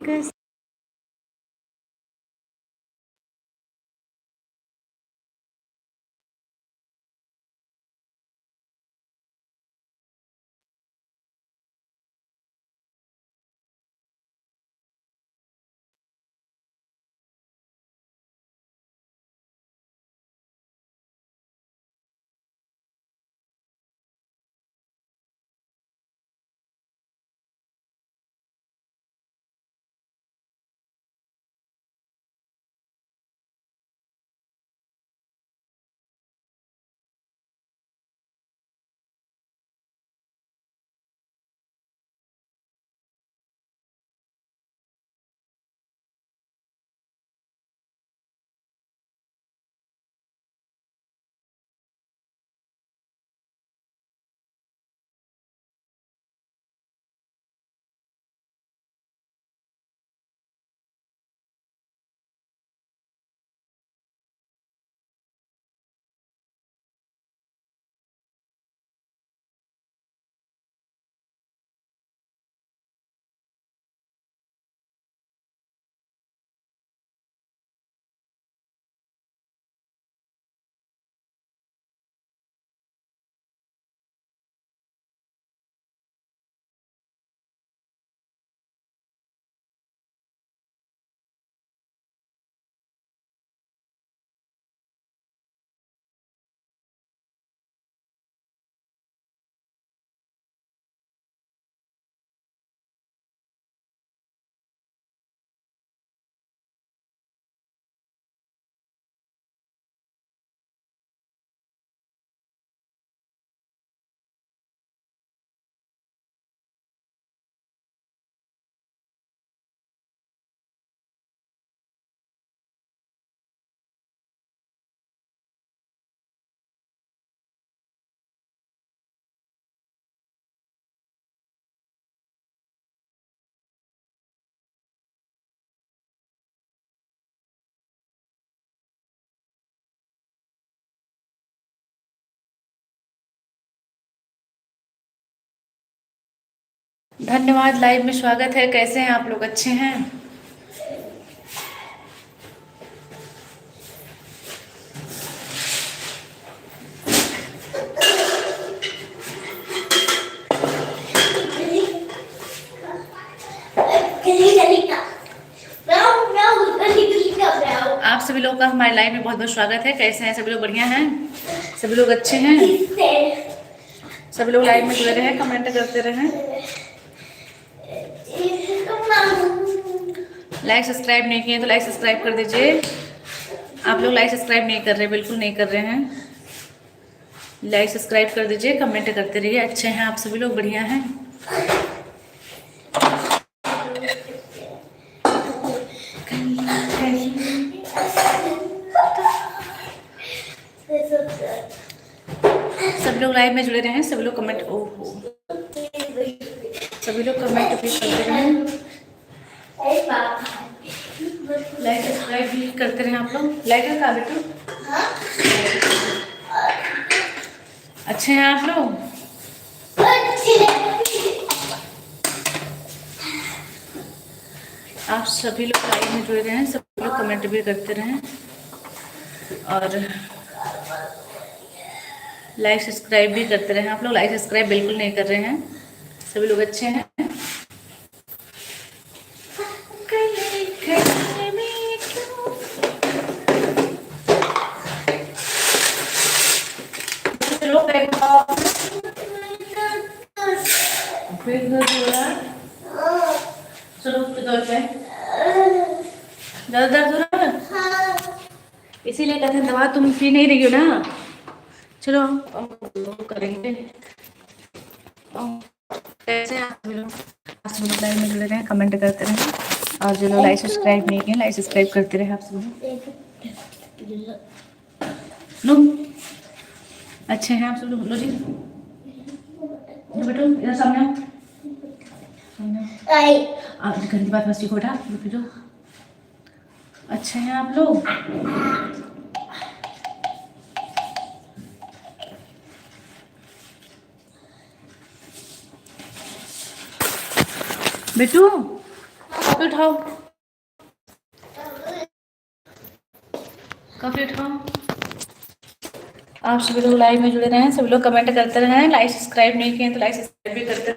कैसे धन्यवाद। लाइव में स्वागत है। कैसे हैं आप लोग? अच्छे हैं? आप सभी लोग का हमारे लाइव में बहुत बहुत स्वागत है। कैसे हैं सभी लोग? बढ़िया हैं? सभी लोग अच्छे हैं? सभी लोग लाइव में जुड़े रहें, कमेंट करते रहें। लाइक सब्सक्राइब नहीं किए तो लाइक सब्सक्राइब कर दीजिए। आप लोग लाइक सब्सक्राइब नहीं कर रहे, बिल्कुल नहीं कर रहे हैं। लाइक सब्सक्राइब कर दीजिए, कमेंट करते रहिए। अच्छे हैं आप सभी लोग? बढ़िया हैं? सभी लोग लाइव में जुड़े रहें। सभी लोग कमेंट सभी लोग कमेंट भी करते रहें। लाइक सब्सक्राइब भी करते रहें आप लोग। लाइक का बेटू अच्छे हैं आप लोग? आप सभी लोग लाइव में जुड़े रहें। सभी लोग कमेंट भी करते रहें और लाइक सब्सक्राइब भी करते रहें। आप लोग लाइक सब्सक्राइब बिल्कुल नहीं कर रहे हैं। सभी लोग अच्छे हैं? ज़्यादा दर्द हो रहा है, इसीलिए कहते हैं दवा तुम पी नहीं रही हो ना। चलो करेंगे। कैसे आप लोग लाइव में जुड़े रहें, कमेंट करते रहें और जो लोग लाइक सब्सक्राइब नहीं किए लाइक सब्सक्राइब करते रहे। आप सब लोग अच्छे हैं? आप सब लोग लो जी, बेटो इधर सामने आप गंदी बात मस्ती को उठा जो। अच्छे हैं आप लोग? बेटू कॉफी उठाओ, कॉफी उठाओ। आप सभी लोग लाइव में जुड़े रहें, सभी लोग कमेंट करते रहें, लाइक सब्सक्राइब नहीं किए तो लाइक सब्सक्राइब भी करते रहें।